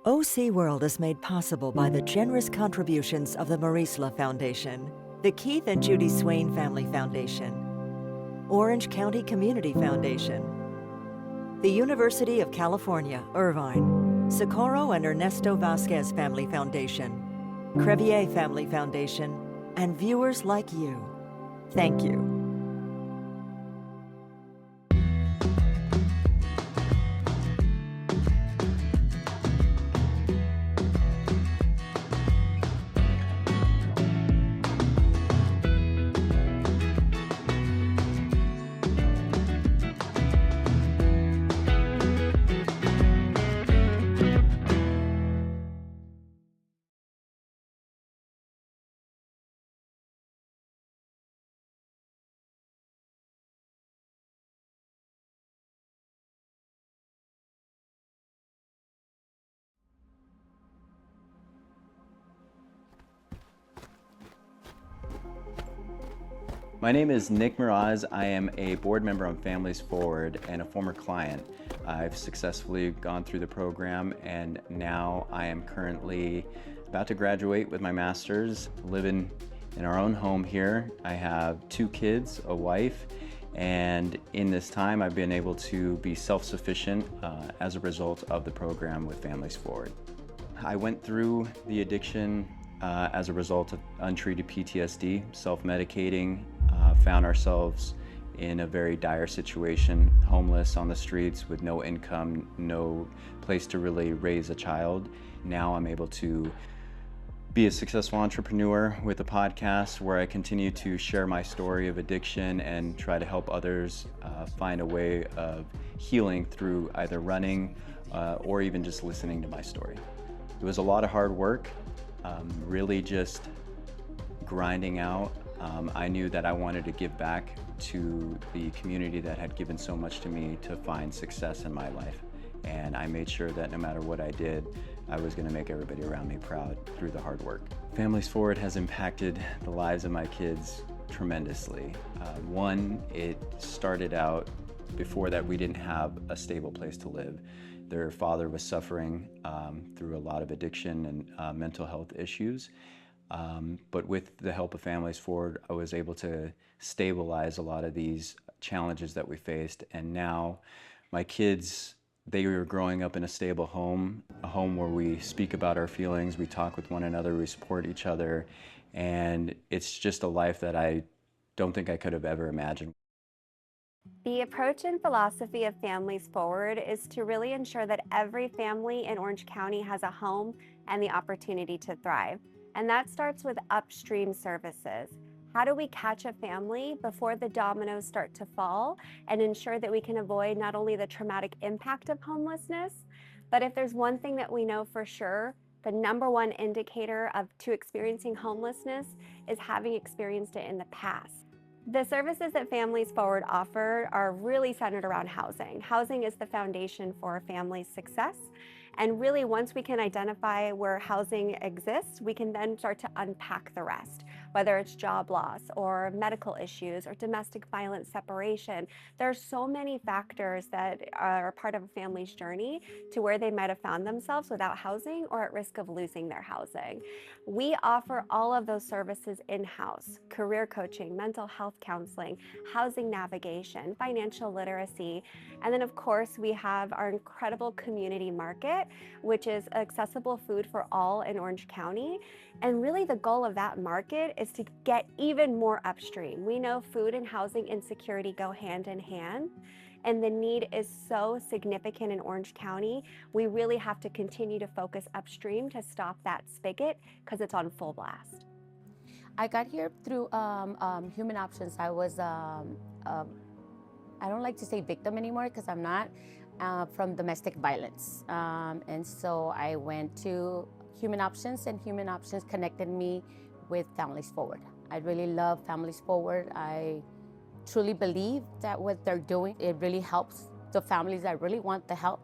OC World is made possible by the generous contributions of the Marisla Foundation, the Keith and Judy Swain Family Foundation, Orange County Community Foundation, the University of California, Irvine, Socorro and Ernesto Vasquez Family Foundation, Crevier Family Foundation, and viewers like you. Thank you. My name is Nick Miraz. I am a board member on Families Forward and a former client. I've successfully gone through the program and now I am currently about to graduate with my master's, living in our own home here. I have 2 kids, a wife, and in this time I've been able to be self-sufficient as a result of the program with Families Forward. I went through the addiction as a result of untreated PTSD, self-medicating, found ourselves in a very dire situation, homeless on the streets with no income, no place to really raise a child. Now I'm able to be a successful entrepreneur with a podcast where I continue to share my story of addiction and try to help others find a way of healing through either running or even just listening to my story. It was a lot of hard work, really just grinding out. I knew that I wanted to give back to the community that had given so much to me to find success in my life. And I made sure that no matter what I did, I was going to make everybody around me proud through the hard work. Families Forward has impacted the lives of my kids tremendously. One, it started out before that we didn't have a stable place to live. Their father was suffering through a lot of addiction and mental health issues. But with the help of Families Forward, I was able to stabilize a lot of these challenges that we faced. And now my kids, they are growing up in a stable home, a home where we speak about our feelings, we talk with one another, we support each other. And it's just a life that I don't think I could have ever imagined. The approach and philosophy of Families Forward is to really ensure that every family in Orange County has a home and the opportunity to thrive. And that starts with upstream services. How do we catch a family before the dominoes start to fall and ensure that we can avoid not only the traumatic impact of homelessness, but if there's one thing that we know for sure, the #1 indicator to experiencing homelessness is having experienced it in the past. The services that Families Forward offer are really centered around housing. Housing is the foundation for a family's success. And really, once we can identify where housing exists, we can then start to unpack the rest, whether it's job loss or medical issues or domestic violence separation. There are so many factors that are part of a family's journey to where they might have found themselves without housing or at risk of losing their housing. We offer all of those services in-house: career coaching, mental health counseling, housing navigation, financial literacy, and then of course we have our incredible community market, which is accessible food for all in Orange County. And really the goal of that market is to get even more upstream. We know food and housing insecurity go hand in hand, and the need is so significant in Orange County. We really have to continue to focus upstream to stop that spigot because it's on full blast. I got here through Human Options. I was, I don't like to say victim anymore because I'm not, from domestic violence. And so I went to Human Options, and Human Options connected me with Families Forward. I really love Families Forward. I truly believe that what they're doing, it really helps the families that really want the help.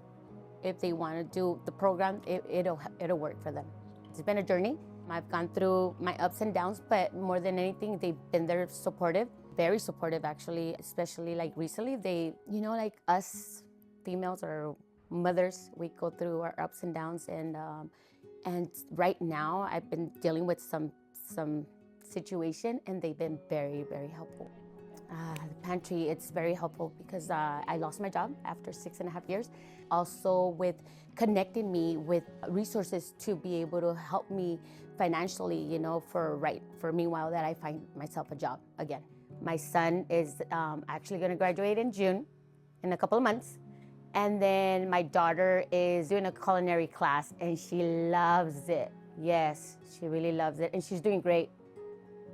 If they want to do the program, it'll work for them. It's been a journey. I've gone through my ups and downs, but more than anything, they've been there supportive, very supportive actually, especially like recently. They, like us females or mothers. We go through our ups and downs, and right now I've been dealing with some situation, and they've been very, very helpful. The pantry, it's very helpful because I lost my job after 6.5 years. Also with connecting me with resources to be able to help me financially, you know, for meanwhile that I find myself a job again. My son is actually gonna graduate in June, in a couple of months. And then my daughter is doing a culinary class and she loves it. Yes, she really loves it and she's doing great.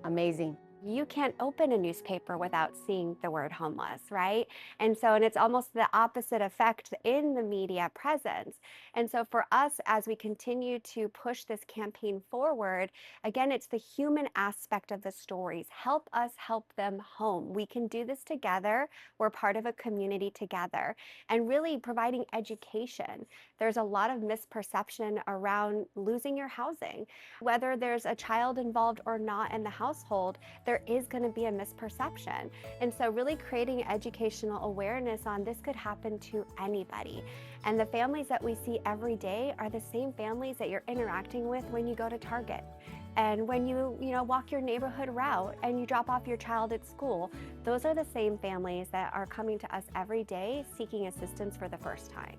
Amazing. You can't open a newspaper without seeing the word homeless, right? And it's almost the opposite effect in the media presence. And so for us, as we continue to push this campaign forward, again, it's the human aspect of the stories. Help us help them home. We can do this together. We're part of a community together. And really providing education. There's a lot of misperception around losing your housing. Whether there's a child involved or not in the household, there is going to be a misperception. And so really creating educational awareness on this could happen to anybody. And the families that we see every day are the same families that you're interacting with when you go to Target. And when you walk your neighborhood route and you drop off your child at school, those are the same families that are coming to us every day seeking assistance for the first time.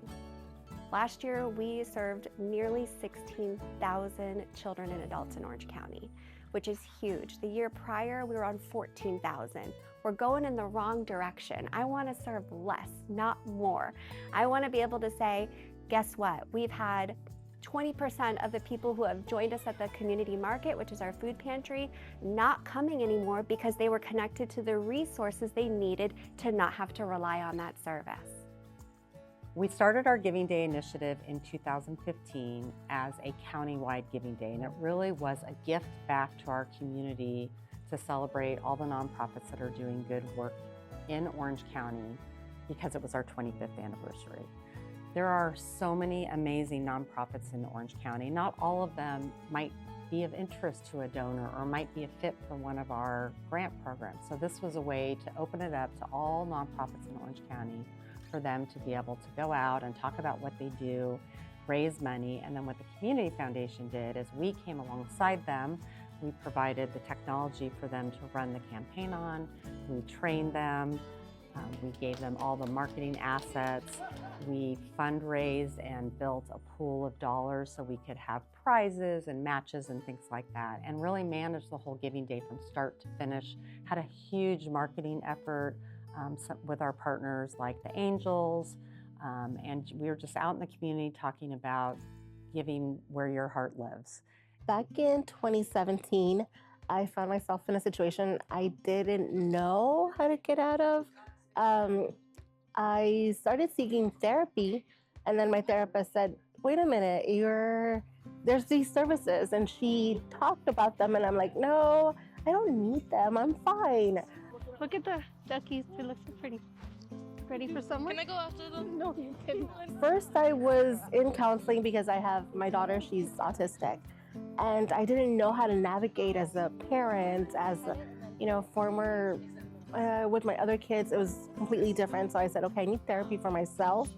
Last year, we served nearly 16,000 children and adults in Orange County, which is huge. The year prior, we were on 14,000. We're going in the wrong direction. I want to serve less, not more. I want to be able to say, guess what? We've had 20% of the people who have joined us at the community market, which is our food pantry, not coming anymore because they were connected to the resources they needed to not have to rely on that service. We started our Giving Day initiative in 2015 as a county-wide Giving Day, and it really was a gift back to our community to celebrate all the nonprofits that are doing good work in Orange County because it was our 25th anniversary. There are so many amazing nonprofits in Orange County. Not all of them might be of interest to a donor or might be a fit for one of our grant programs. So this was a way to open it up to all nonprofits in Orange County for them to be able to go out and talk about what they do, raise money, and then what the Community Foundation did is we came alongside them. We provided the technology for them to run the campaign on. We trained them. We gave them all the marketing assets. We fundraised and built a pool of dollars so we could have prizes and matches and things like that, and really managed the whole Giving Day from start to finish. Had a huge marketing effort with our partners like the Angels, and we were just out in the community talking about giving where your heart lives. Back in 2017, I found myself in a situation I didn't know how to get out of. I started seeking therapy, and then my therapist said, wait a minute, there's these services, and she talked about them, and I'm like, no, I don't need them, I'm fine. Look at the duckies, they look so pretty. Ready for summer? Can I go after them? No, you can. First, I was in counseling because I have my daughter, she's autistic. And I didn't know how to navigate as a parent, as a, former, with my other kids, it was completely different. So I said, okay, I need therapy for myself.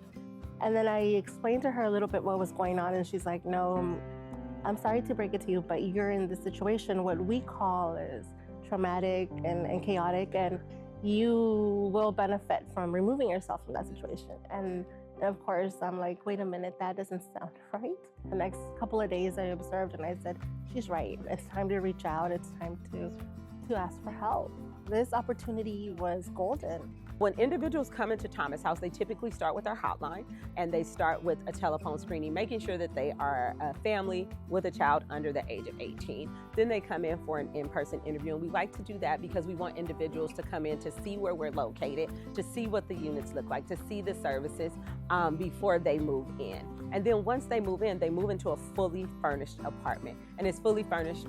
And then I explained to her a little bit what was going on. And she's like, no, I'm sorry to break it to you, but you're in this situation, what we call is traumatic and chaotic, and you will benefit from removing yourself from that situation. And of course, I'm like, wait a minute, that doesn't sound right. The next couple of days I observed and I said, she's right. It's time to reach out. It's time to ask for help. This opportunity was golden. When individuals come into Thomas House, they typically start with our hotline, and they start with a telephone screening, making sure that they are a family with a child under the age of 18. Then they come in for an in-person interview, and we like to do that because we want individuals to come in to see where we're located, to see what the units look like, to see the services before they move in. And then once they move in, they move into a fully furnished apartment, and it's fully furnished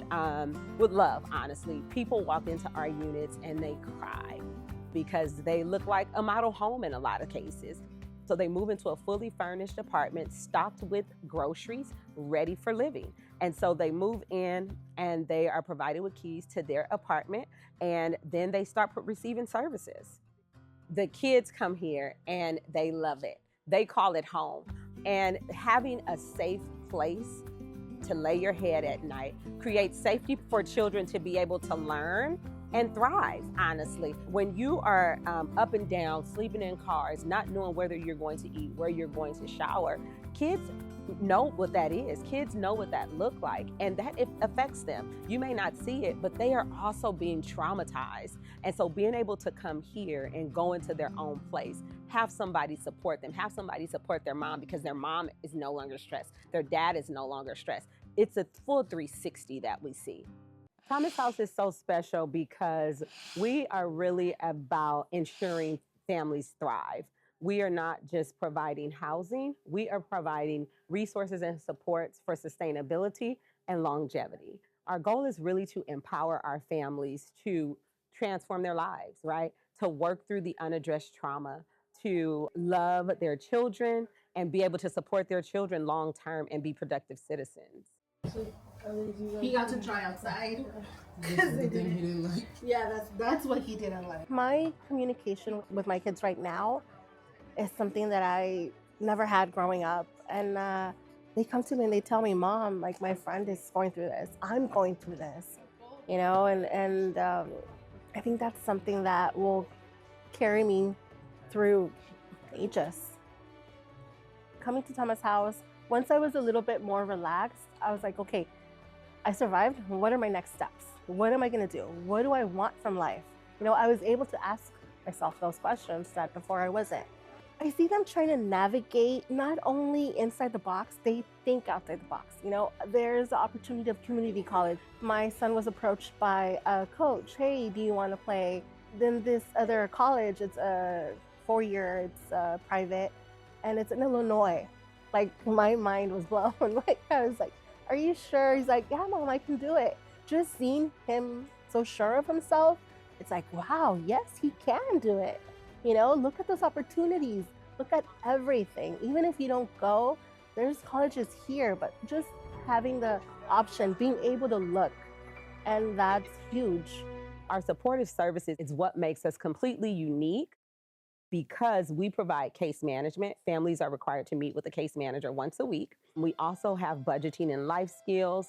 with love, honestly. People walk into our units and they cry, because they look like a model home in a lot of cases. So they move into a fully furnished apartment, stocked with groceries, ready for living. And so they move in and they are provided with keys to their apartment, and then they start receiving services. The kids come here and they love it. They call it home. And having a safe place to lay your head at night creates safety for children to be able to learn and thrive, honestly. When you are up and down, sleeping in cars, not knowing whether you're going to eat, where you're going to shower, kids know what that is. Kids know what that looks like, and that it affects them. You may not see it, but they are also being traumatized. And so being able to come here and go into their own place, have somebody support them, have somebody support their mom, because their mom is no longer stressed, their dad is no longer stressed. It's a full 360 that we see. Thomas House is so special because we are really about ensuring families thrive. We are not just providing housing, we are providing resources and supports for sustainability and longevity. Our goal is really to empower our families to transform their lives, right? To work through the unaddressed trauma, to love their children and be able to support their children long term and be productive citizens. He got to try outside because he didn't like. Yeah, that's what he didn't like. My communication with my kids right now is something that I never had growing up, and they come to me and they tell me, "Mom, like my friend is going through this. I'm going through this," you know, and I think that's something that will carry me through ages. Coming to Thomas House, once I was a little bit more relaxed, I was like, okay, I survived. What are my next steps? What am I going to do? What do I want from life? You know, I was able to ask myself those questions that before I wasn't. I see them trying to navigate not only inside the box, they think outside the box. You know, there's the opportunity of community college. My son was approached by a coach. Hey, do you want to play? Then this other college, it's a 4-year, it's private, and it's in Illinois. Like, my mind was blown. Like, I was like, are you sure? He's like, yeah, Mom, I can do it. Just seeing him so sure of himself, it's like, wow, yes, he can do it. You know, look at those opportunities. Look at everything. Even if you don't go, there's colleges here, but just having the option, being able to look, and that's huge. Our supportive services is what makes us completely unique because we provide case management. Families are required to meet with a case manager once a week. We also have budgeting and life skills.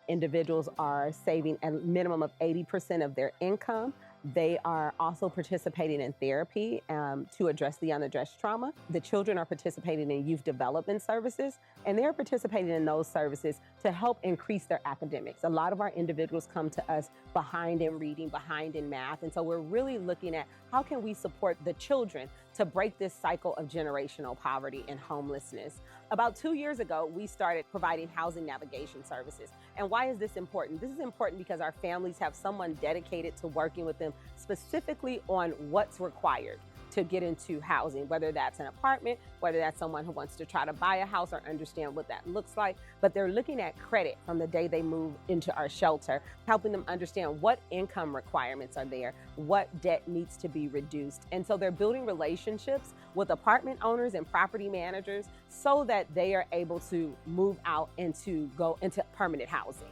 Individuals are saving a minimum of 80% of their income. They are also participating in therapy to address the unaddressed trauma. The children are participating in youth development services, and they're participating in those services to help increase their academics. A lot of our individuals come to us behind in reading, behind in math, and so we're really looking at how can we support the children to break this cycle of generational poverty and homelessness. About 2 years ago, we started providing housing navigation services. And why is this important? This is important because our families have someone dedicated to working with them specifically on what's required to get into housing, whether that's an apartment, whether that's someone who wants to try to buy a house or understand what that looks like. But they're looking at credit from the day they move into our shelter, helping them understand what income requirements are there, what debt needs to be reduced. And so they're building relationships with apartment owners and property managers so that they are able to move out and to go into permanent housing.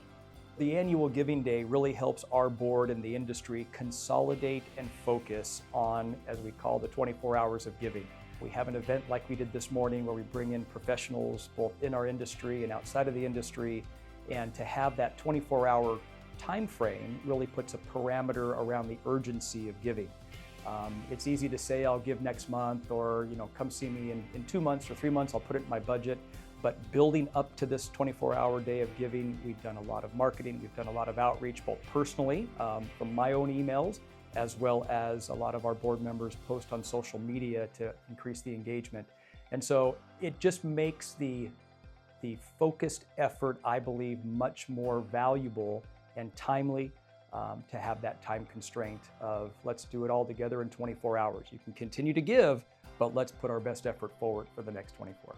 The annual Giving Day really helps our board and the industry consolidate and focus on, as we call, the 24 hours of giving. We have an event like we did this morning where we bring in professionals both in our industry and outside of the industry, and to have that 24-hour time frame really puts a parameter around the urgency of giving. It's easy to say I'll give next month, or come see me in 2 months or 3 months, I'll put it in my budget. But building up to this 24-hour day of giving, we've done a lot of marketing, we've done a lot of outreach, both personally from my own emails, as well as a lot of our board members post on social media to increase the engagement. And so it just makes the focused effort, I believe, much more valuable and timely to have that time constraint of let's do it all together in 24 hours. You can continue to give, but let's put our best effort forward for the next 24.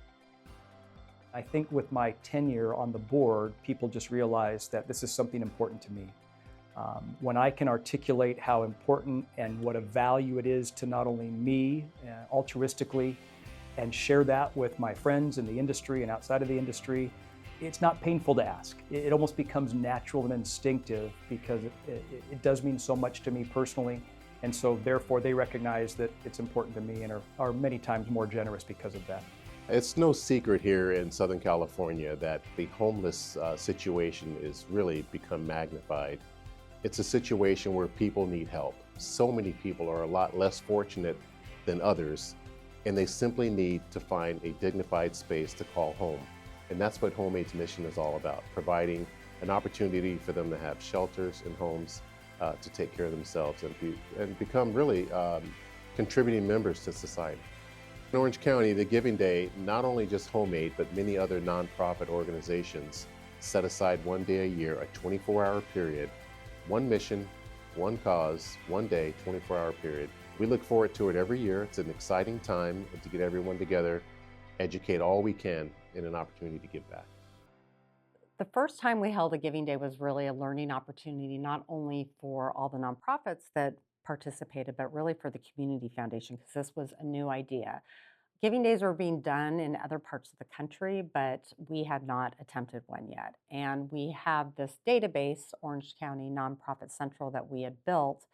I think with my tenure on the board, people just realize that this is something important to me. When I can articulate how important and what a value it is to not only me altruistically and share that with my friends in the industry and outside of the industry, it's not painful to ask. It almost becomes natural and instinctive because it does mean so much to me personally. And so therefore they recognize that it's important to me and are many times more generous because of that. It's no secret here in Southern California that the homeless situation is really become magnified. It's a situation where people need help. So many people are a lot less fortunate than others, and they simply need to find a dignified space to call home. And that's what HomeAid's mission is all about, providing an opportunity for them to have shelters and homes to take care of themselves and become really contributing members to society. In Orange County, the Giving Day, not only just HomeAid, but many other nonprofit organizations set aside one day a year, a 24-hour period, one mission, one cause, one day, 24-hour period. We look forward to it every year. It's an exciting time to get everyone together, educate all we can, and an opportunity to give back. The first time we held a Giving Day was really a learning opportunity, not only for all the nonprofits that participated, but really for the Community Foundation, because this was a new idea. Giving Days were being done in other parts of the country, but we had not attempted one yet. And we have this database, Orange County Nonprofit Central, that we had built.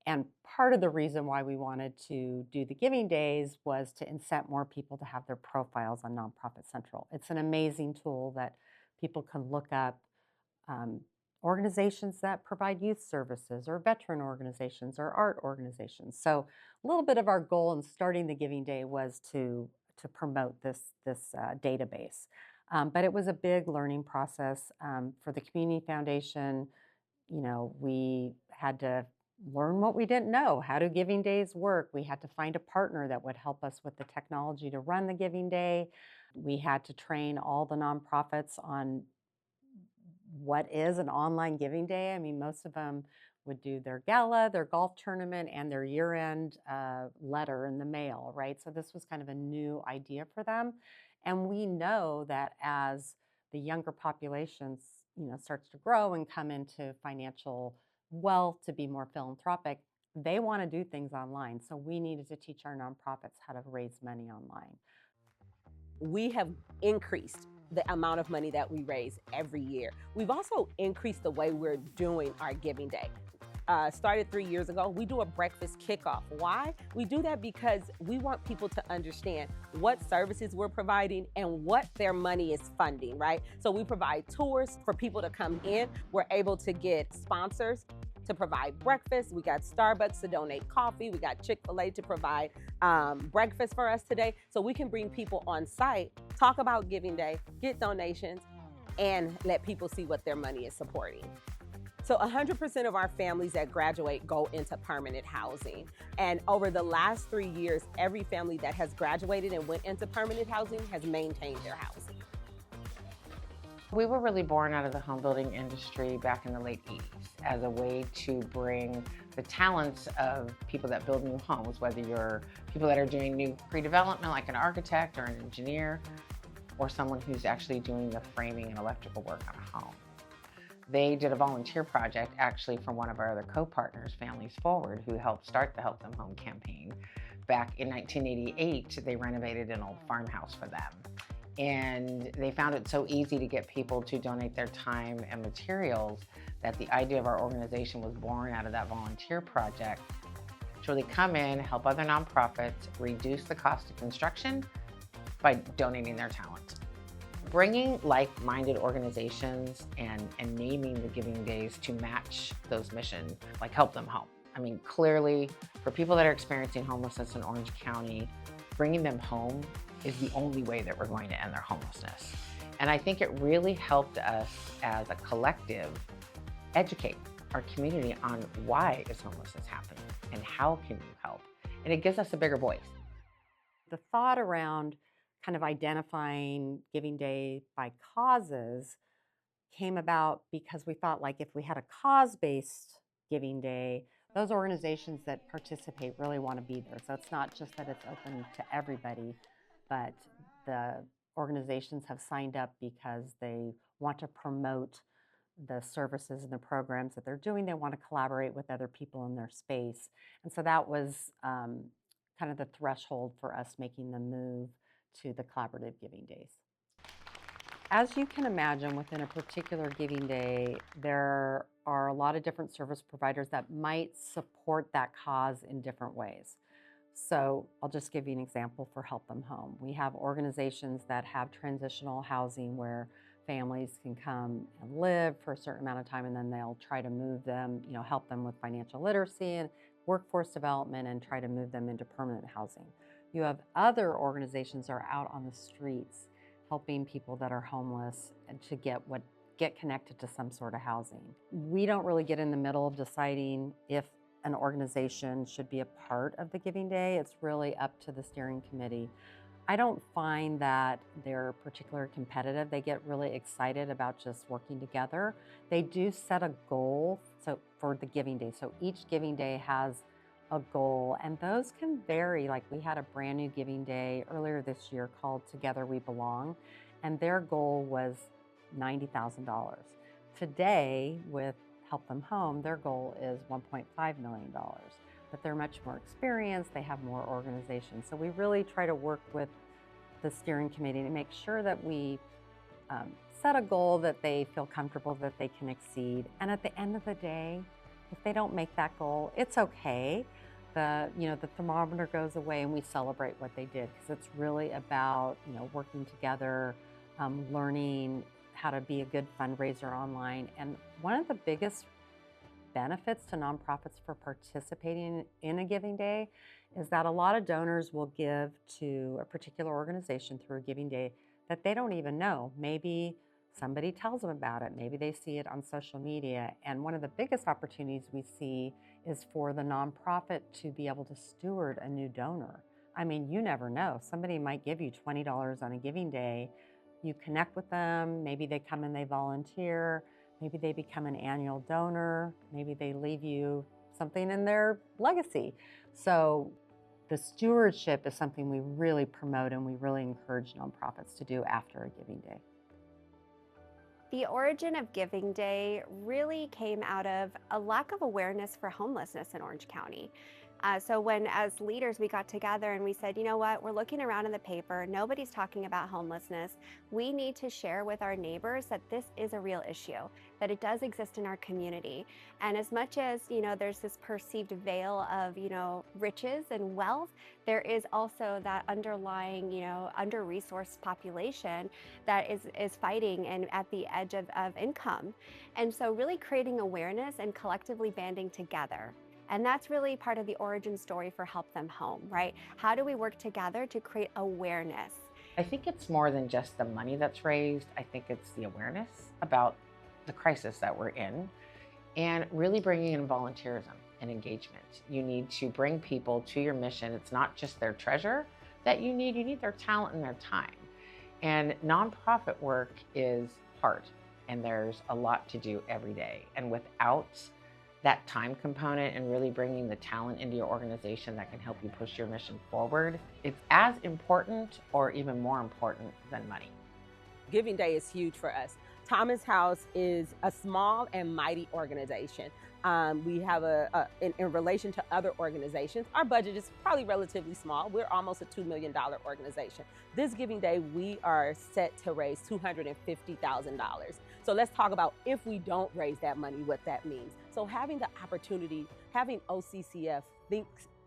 And part of the reason why we wanted to do the Giving Days was to incent more people to have their profiles on Nonprofit Central. It's an amazing tool that people can look up organizations that provide youth services or veteran organizations or art organizations. So a little bit of our goal in starting the Giving Day was to promote this database. But it was a big learning process for the Community Foundation. You know, we had to learn what we didn't know. How do Giving Days work? We had to find a partner that would help us with the technology to run the Giving Day. We had to train all the nonprofits on what is an online Giving Day. I mean, most of them would do their gala, their golf tournament, and their year-end letter in the mail, right? So this was kind of a new idea for them. And we know that as the younger populations, you know, starts to grow and come into financial wealth to be more philanthropic, they want to do things online. So we needed to teach our nonprofits how to raise money online. We have increased the amount of money that we raise every year. We've also increased the way we're doing our Giving Day. Started 3 years ago, we do a breakfast kickoff. Why? We do that because we want people to understand what services we're providing and what their money is funding, right? So we provide tours for people to come in. We're able to get sponsors to provide breakfast. We got Starbucks to donate coffee. We got Chick-fil-A to provide breakfast for us today. So we can bring people on site, talk about Giving Day, get donations, and let people see what their money is supporting. So 100% of our families that graduate go into permanent housing. And over the last 3 years, every family that has graduated and went into permanent housing has maintained their housing. We were really born out of the home building industry back in the late 80s as a way to bring the talents of people that build new homes, whether you're people that are doing new pre-development like an architect or an engineer, or someone who's actually doing the framing and electrical work on a home. They did a volunteer project actually from one of our other co-partners, Families Forward, who helped start the Help Them Home campaign. Back in 1988, they renovated an old farmhouse for them. And they found it so easy to get people to donate their time and materials that the idea of our organization was born out of that volunteer project to really come in, help other nonprofits reduce the cost of construction by donating their talent. Bringing like-minded organizations and naming the Giving Days to match those missions, like Help Them Home. I mean, clearly, for people that are experiencing homelessness in Orange County, bringing them home is the only way that we're going to end their homelessness. And I think it really helped us as a collective educate our community on why is homelessness happening and how can you help? And it gives us a bigger voice. The thought around kind of identifying Giving Day by causes came about because we thought, like, if we had a cause-based Giving Day, those organizations that participate really want to be there. So it's not just that it's open to everybody, but the organizations have signed up because they want to promote the services and the programs that they're doing. They want to collaborate with other people in their space. And so that was kind of the threshold for us making the move to the collaborative Giving Days. As you can imagine, within a particular Giving Day, there are a lot of different service providers that might support that cause in different ways. So I'll just give you an example for Help Them Home. We have organizations that have transitional housing where families can come and live for a certain amount of time, and then they'll try to move them, help them with financial literacy and workforce development and try to move them into permanent housing. You have other organizations that are out on the streets helping people that are homeless and to get connected to some sort of housing. We don't really get in the middle of deciding if an organization should be a part of the Giving Day. It's really up to the steering committee. I don't find that they're particularly competitive. They get really excited about just working together. They do set a goal for the Giving Day. So each Giving Day has a goal, and those can vary. Like we had a brand new Giving Day earlier this year called Together We Belong, and their goal was $90,000. Today, with Help Them Home, their goal is $1.5 million. But they're much more experienced, they have more organizations. So we really try to work with the steering committee to make sure that we set a goal that they feel comfortable that they can exceed. And at the end of the day, if they don't make that goal, it's okay. The thermometer goes away and we celebrate what they did, because it's really about working together, learning how to be a good fundraiser online. And one of the biggest benefits to nonprofits for participating in a Giving Day is that a lot of donors will give to a particular organization through a Giving Day that they don't even know. Maybe somebody tells them about it. Maybe they see it on social media. And one of the biggest opportunities we see is for the nonprofit to be able to steward a new donor. I mean, you never know. Somebody might give you $20 on a Giving Day. You connect with them. Maybe they come and they volunteer. Maybe they become an annual donor. Maybe they leave you something in their legacy. So the stewardship is something we really promote and we really encourage nonprofits to do after a Giving Day. The origin of Giving Day really came out of a lack of awareness for homelessness in Orange County. So when, as leaders, we got together and we said, you know what, we're looking around in the paper, nobody's talking about homelessness. We need to share with our neighbors that this is a real issue, that it does exist in our community. And as much as, there's this perceived veil of, riches and wealth, there is also that underlying, under-resourced population that is fighting and at the edge of income. And so really creating awareness and collectively banding together. And that's really part of the origin story for Help Them Home, right? How do we work together to create awareness? I think it's more than just the money that's raised. I think it's the awareness about the crisis that we're in and really bringing in volunteerism and engagement. You need to bring people to your mission. It's not just their treasure that you need their talent and their time. And nonprofit work is hard, and there's a lot to do every day. And without that time component and really bringing the talent into your organization that can help you push your mission forward, it's as important or even more important than money. Giving Day is huge for us. Thomas House is a small and mighty organization. We have in relation to other organizations, our budget is probably relatively small. We're almost a $2 million organization. This Giving Day, we are set to raise $250,000. So let's talk about, if we don't raise that money, what that means. So having the opportunity, having OCCF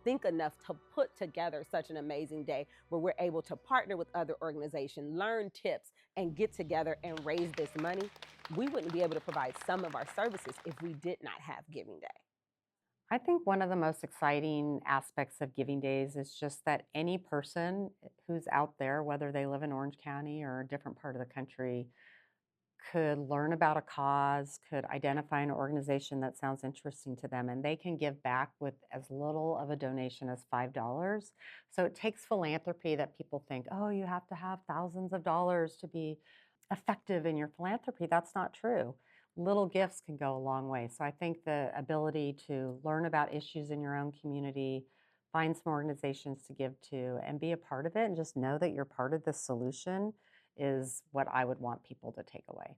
think enough to put together such an amazing day where we're able to partner with other organizations, learn tips, and get together and raise this money, we wouldn't be able to provide some of our services if we did not have Giving Day. I think one of the most exciting aspects of Giving Days is just that any person who's out there, whether they live in Orange County or a different part of the country, could learn about a cause, could identify an organization that sounds interesting to them, and they can give back with as little of a donation as $5. So it takes philanthropy that people think, oh, you have to have thousands of dollars to be effective in your philanthropy. That's not true. Little gifts can go a long way. So I think the ability to learn about issues in your own community, find some organizations to give to, and be a part of it, and just know that you're part of the solution is what I would want people to take away.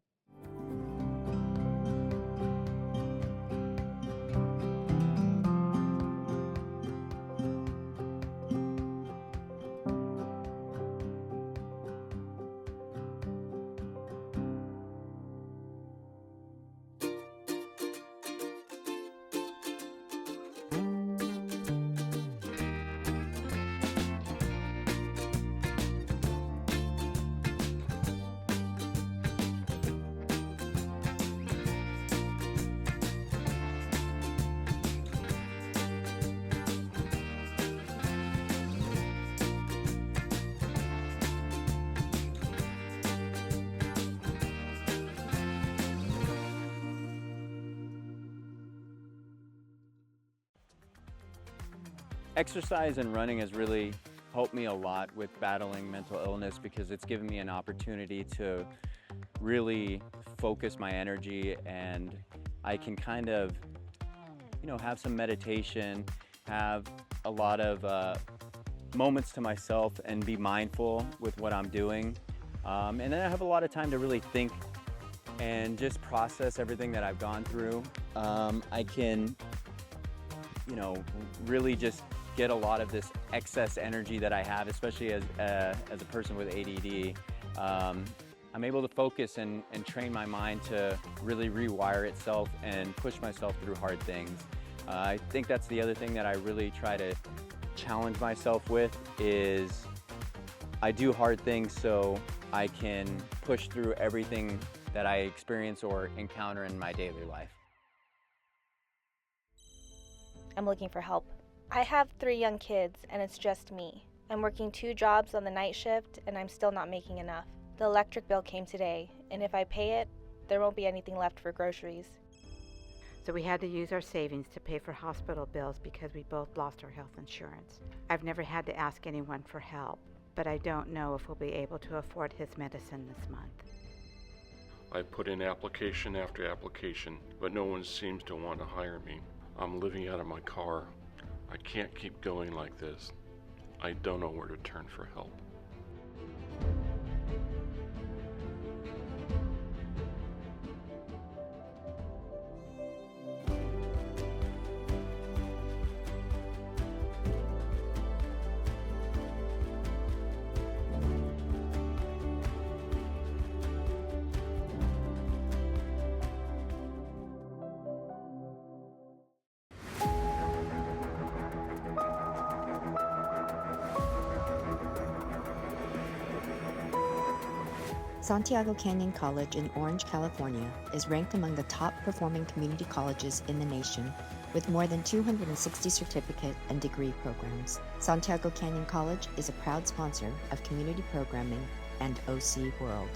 Exercise and running has really helped me a lot with battling mental illness because it's given me an opportunity to really focus my energy, and I can kind of, have some meditation, have a lot of moments to myself and be mindful with what I'm doing. And then I have a lot of time to really think and just process everything that I've gone through. I can, really just get a lot of this excess energy that I have, especially as a person with ADD. I'm able to focus and train my mind to really rewire itself and push myself through hard things. I think that's the other thing that I really try to challenge myself with is I do hard things so I can push through everything that I experience or encounter in my daily life. I'm looking for help. I have 3 young kids and it's just me. I'm working 2 jobs on the night shift and I'm still not making enough. The electric bill came today, and if I pay it, there won't be anything left for groceries. So we had to use our savings to pay for hospital bills because we both lost our health insurance. I've never had to ask anyone for help, but I don't know if we'll be able to afford his medicine this month. I put in application after application, but no one seems to want to hire me. I'm living out of my car. I can't keep going like this. I don't know where to turn for help. Santiago Canyon College in Orange, California is ranked among the top performing community colleges in the nation with more than 260 certificate and degree programs. Santiago Canyon College is a proud sponsor of community programming and OC World.